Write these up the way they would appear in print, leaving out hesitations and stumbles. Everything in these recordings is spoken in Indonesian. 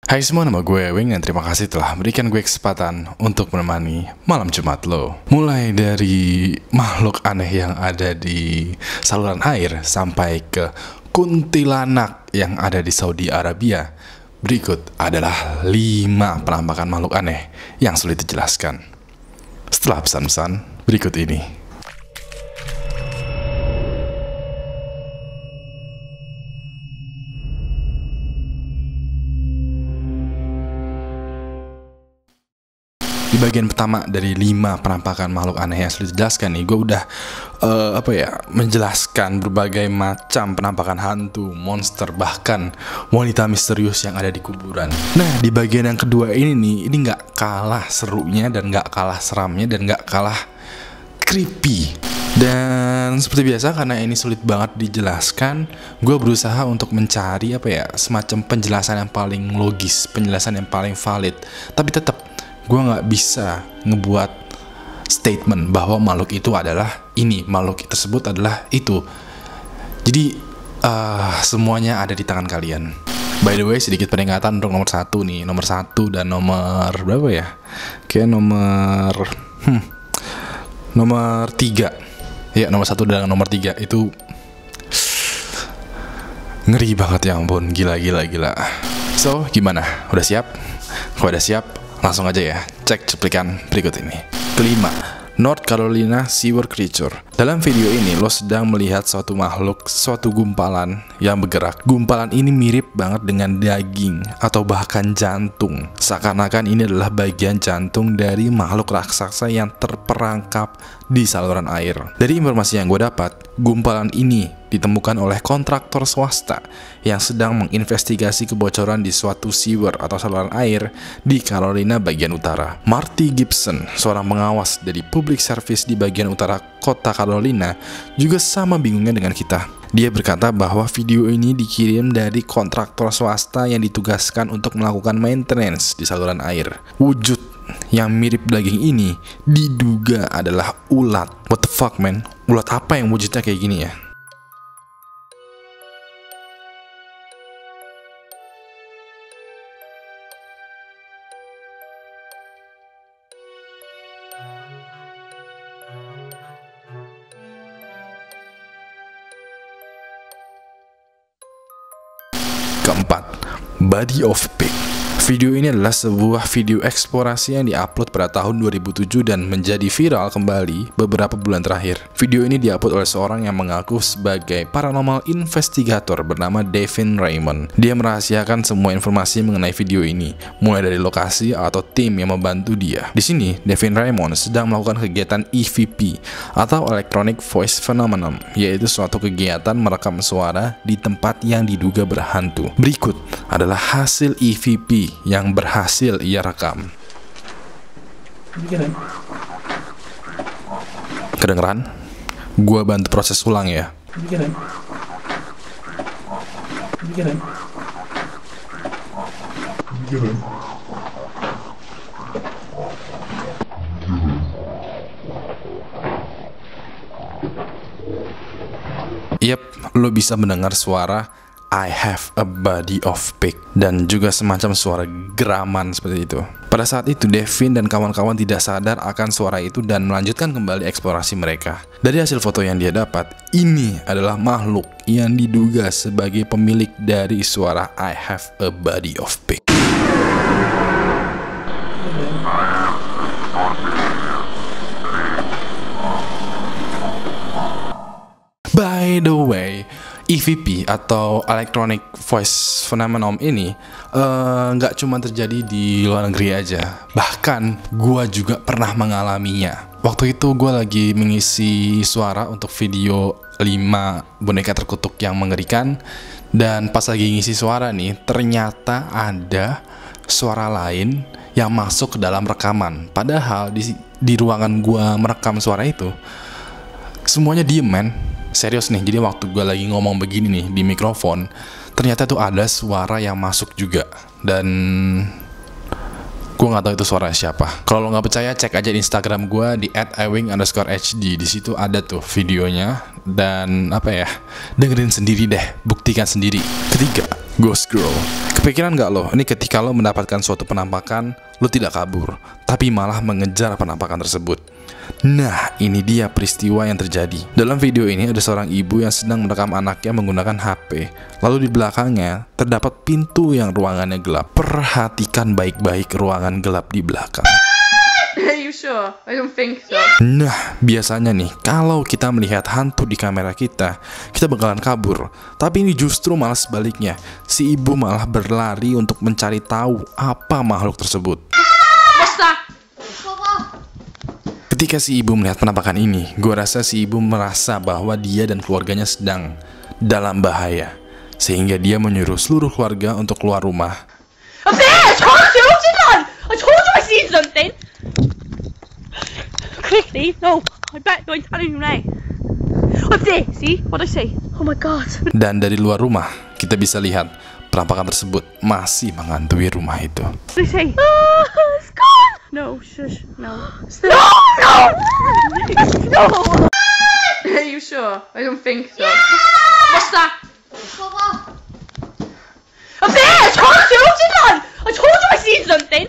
Hai semua, nama gue Ewing dan terima kasih telah berikan gue kesempatan untuk menemani malam Jumat lo. Mulai dari makhluk aneh yang ada di saluran air sampai ke kuntilanak yang ada di Saudi Arabia. Berikut adalah 5 penampakan makhluk aneh yang sulit dijelaskan. Setelah pesan-pesan berikut ini. Di bagian pertama dari 5 penampakan makhluk aneh yang sudah dijelaskan nih, gue udah menjelaskan berbagai macam penampakan hantu, monster, bahkan wanita misterius yang ada di kuburan. Nah, di bagian yang kedua ini nggak kalah serunya dan nggak kalah seramnya dan nggak kalah creepy. Dan seperti biasa, karena ini sulit banget dijelaskan, gue berusaha untuk mencari semacam penjelasan yang paling logis, penjelasan yang paling valid. Tapi tetap gue nggak bisa ngebuat statement bahwa makhluk itu adalah ini, makhluk tersebut adalah itu. Jadi semuanya ada di tangan kalian. By the way, sedikit peringatan untuk nomor 1 nih, nomor 1 dan nomor berapa ya? Kayak nomor 3. Ya, nomor 1 dan nomor 3 itu ngeri banget, ya ampun, gila. So, gimana? Udah siap? Kalau udah siap, langsung aja ya, cek cuplikan berikut ini. Kelima, North Carolina Sewer Creature. Dalam video ini lo sedang melihat suatu makhluk, suatu gumpalan yang bergerak. Gumpalan ini mirip banget dengan daging atau bahkan jantung. Seakan-akan ini adalah bagian jantung dari makhluk raksasa yang terperangkap di saluran air. Dari informasi yang gue dapat, gumpalan ini ditemukan oleh kontraktor swasta yang sedang menginvestigasi kebocoran di suatu sewer atau saluran air di Carolina bagian utara. Marty Gibson, seorang pengawas dari public service di bagian utara kota Carolina, juga sama bingungnya dengan kita. Dia berkata bahwa video ini dikirim dari kontraktor swasta yang ditugaskan untuk melakukan maintenance di saluran air. Wujud yang mirip daging ini diduga adalah ulat. What the fuck, man? Ulat apa yang wujudnya kayak gini ya? Keempat, Body of Pig. Video ini adalah sebuah video eksplorasi yang diupload pada tahun 2007 dan menjadi viral kembali beberapa bulan terakhir. Video ini diupload oleh seorang yang mengaku sebagai paranormal investigator bernama Devin Raymond. Dia merahasiakan semua informasi mengenai video ini, mulai dari lokasi atau tim yang membantu dia. Di sini, Devin Raymond sedang melakukan kegiatan EVP atau Electronic Voice Phenomenon, yaitu suatu kegiatan merekam suara di tempat yang diduga berhantu. Berikut adalah hasil EVP yang berhasil ia rekam. Kedengeran? Gua bantu proses ulang ya. Yep, lo bisa mendengar suara I have a body of pig dan juga semacam suara geraman seperti itu. Pada saat itu, Devin dan kawan-kawan tidak sadar akan suara itu dan melanjutkan kembali eksplorasi mereka. Dari hasil foto yang dia dapat, ini adalah makhluk yang diduga sebagai pemilik dari suara I have a body of pig. By the way, EVP atau Electronic Voice Phenomenon ini nggak cuma terjadi di luar negeri aja. Bahkan gue juga pernah mengalaminya. Waktu itu gue lagi mengisi suara untuk video 5 boneka terkutuk yang mengerikan. Dan pas lagi ngisi suara nih, ternyata ada suara lain yang masuk ke dalam rekaman. Padahal di ruangan gue merekam suara itu, semuanya diem, man. Serius nih, jadi waktu gue lagi ngomong begini nih di mikrofon, ternyata tuh ada suara yang masuk juga. Dan gue nggak tahu itu suara siapa. Kalau lo nggak percaya, cek aja di Instagram gue di @ewing_hd. Di situ ada tuh videonya. Dan dengerin sendiri deh, buktikan sendiri. Ketiga, Ghost Girl. Kepikiran nggak lo, ini ketika lo mendapatkan suatu penampakan, lo tidak kabur, tapi malah mengejar penampakan tersebut. Nah, ini dia peristiwa yang terjadi. Dalam video ini ada seorang ibu yang sedang merekam anaknya menggunakan HP. Lalu di belakangnya terdapat pintu yang ruangannya gelap. Perhatikan baik-baik ruangan gelap di belakang. Are you sure? I don't think so. Nah, biasanya nih, kalau kita melihat hantu di kamera kita bakalan kabur. Tapi ini justru malah sebaliknya. Si ibu malah berlari untuk mencari tahu apa makhluk tersebut. What's that? Ketika si ibu melihat penampakan ini, gue rasa si ibu merasa bahwa dia dan keluarganya sedang dalam bahaya. Sehingga dia menyuruh seluruh keluarga untuk keluar rumah. Up there! I told you! I told you I seen something! Quickly! No! I bet I'm telling you now. Up there! See? What I say? Oh my god! Dan dari luar rumah, kita bisa lihat penampakan tersebut masih menghantui rumah itu. What I say? It's gone! No, shush, no. No, no! No! Are you sure? I don't think so. What's that? Up there! I told you! I told you I seen something!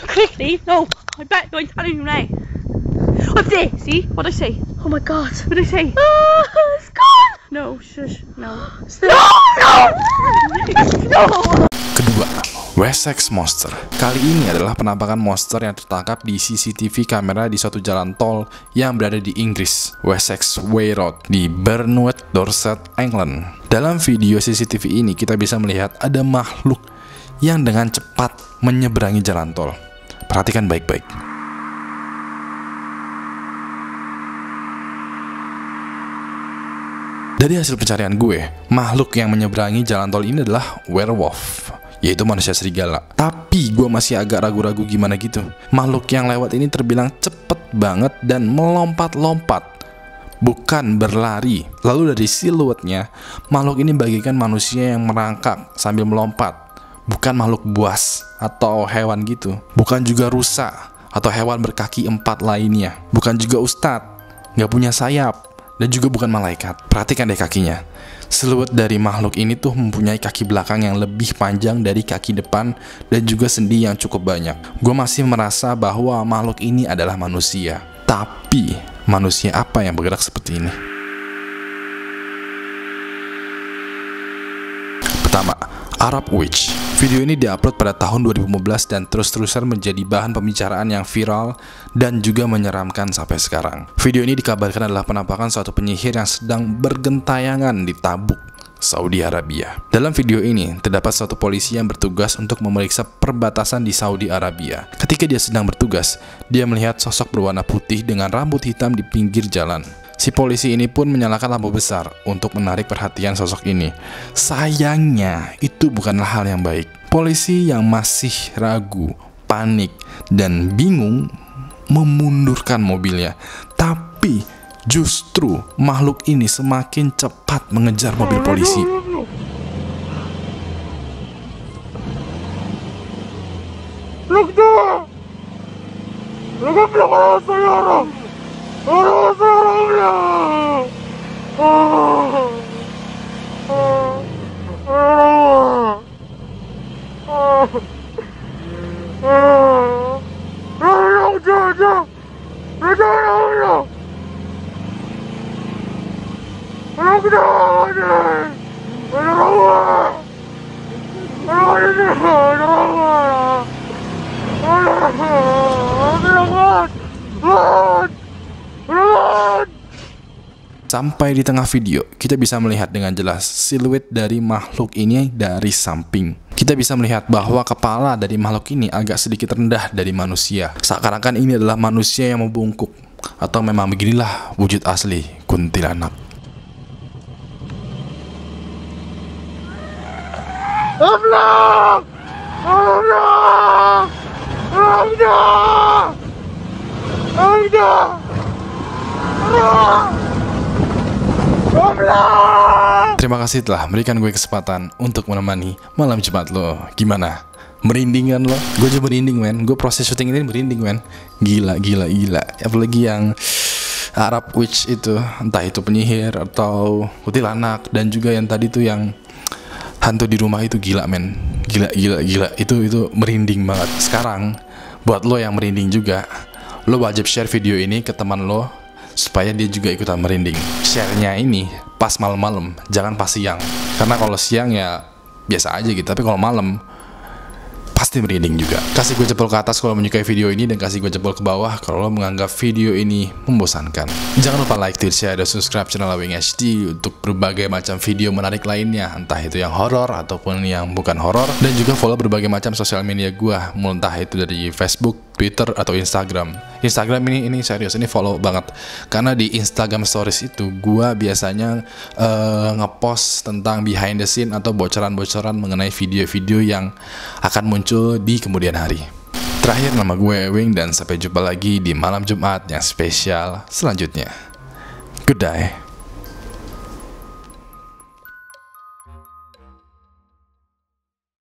Quickly! No! I bet I'm telling you now. Up there! See? What I say? Oh my god! What I say? It's gone! No, shush, no. No! No! No! Kedua, Wessex Monster. Kali ini adalah penampakan monster yang tertangkap di CCTV kamera di suatu jalan tol yang berada di Inggris, Wessex Way Road di Burnwood, Dorset, England. Dalam video CCTV ini kita bisa melihat ada makhluk yang dengan cepat menyeberangi jalan tol. Perhatikan baik-baik. Dari hasil pencarian gue, makhluk yang menyeberangi jalan tol ini adalah werewolf, yaitu manusia serigala. Tapi gue masih agak ragu-ragu gimana gitu. Makhluk yang lewat ini terbilang cepet banget dan melompat-lompat, bukan berlari. Lalu dari siluetnya, makhluk ini bagaikan manusia yang merangkak sambil melompat. Bukan makhluk buas atau hewan gitu. Bukan juga rusa atau hewan berkaki 4 lainnya. Bukan juga ustadz, nggak punya sayap. Dan juga bukan malaikat. Perhatikan deh kakinya. Siluet dari makhluk ini tuh mempunyai kaki belakang yang lebih panjang dari kaki depan dan juga sendi yang cukup banyak. Gue masih merasa bahwa makhluk ini adalah manusia. Tapi manusia apa yang bergerak seperti ini? Pertama, Arab Witch. Video ini diupload pada tahun 2015 dan terus-terusan menjadi bahan pembicaraan yang viral dan juga menyeramkan sampai sekarang. Video ini dikabarkan adalah penampakan suatu penyihir yang sedang bergentayangan di Tabuk, Saudi Arabia. Dalam video ini, terdapat suatu polisi yang bertugas untuk memeriksa perbatasan di Saudi Arabia. Ketika dia sedang bertugas, dia melihat sosok berwarna putih dengan rambut hitam di pinggir jalan. Si polisi ini pun menyalakan lampu besar untuk menarik perhatian sosok ini. Sayangnya, itu bukanlah hal yang baik. Polisi yang masih ragu, panik, dan bingung memundurkan mobilnya. Tapi justru makhluk ini semakin cepat mengejar mobil polisi. Sampai di tengah video, kita bisa melihat dengan jelas siluet dari makhluk ini dari samping. Kita bisa melihat bahwa kepala dari makhluk ini agak sedikit rendah dari manusia. Seakan-akan ini adalah manusia yang membungkuk. Atau memang beginilah wujud asli kuntilanak. Allah! Allah! Allah! Allah! Terima kasih telah memberikan gue kesempatan untuk menemani malam Jumat lo. Gimana? Merinding kan lo? Gue juga merinding men. Gue proses syuting ini merinding men. Gila. Apalagi yang Arab Witch itu, entah itu penyihir atau kuntilanak, dan juga yang tadi tuh yang Hantu di rumah itu gila men. Gila. Itu merinding banget. Sekarang buat lo yang merinding juga, lo wajib share video ini ke teman lo supaya dia juga ikutan merinding. Share-nya ini pas malam-malam, jangan pas siang. Karena kalau siang ya biasa aja gitu, tapi kalau malam pasti merinding juga. Kasih gue jempol ke atas kalau menyukai video ini, dan kasih gue jempol ke bawah kalau lo menganggap video ini membosankan. Jangan lupa like, share, dan subscribe channel Awing HD untuk berbagai macam video menarik lainnya, entah itu yang horor ataupun yang bukan horor. Dan juga follow berbagai macam sosial media gue, entah itu dari Facebook, Twitter, atau Instagram. Instagram ini serius, ini follow banget. Karena di Instagram Stories itu gue biasanya ngepost tentang behind the scene atau bocoran-bocoran mengenai video-video yang akan muncul di kemudian hari. Terakhir, nama gue Ewing, dan sampai jumpa lagi di malam Jumat yang spesial selanjutnya. Good day.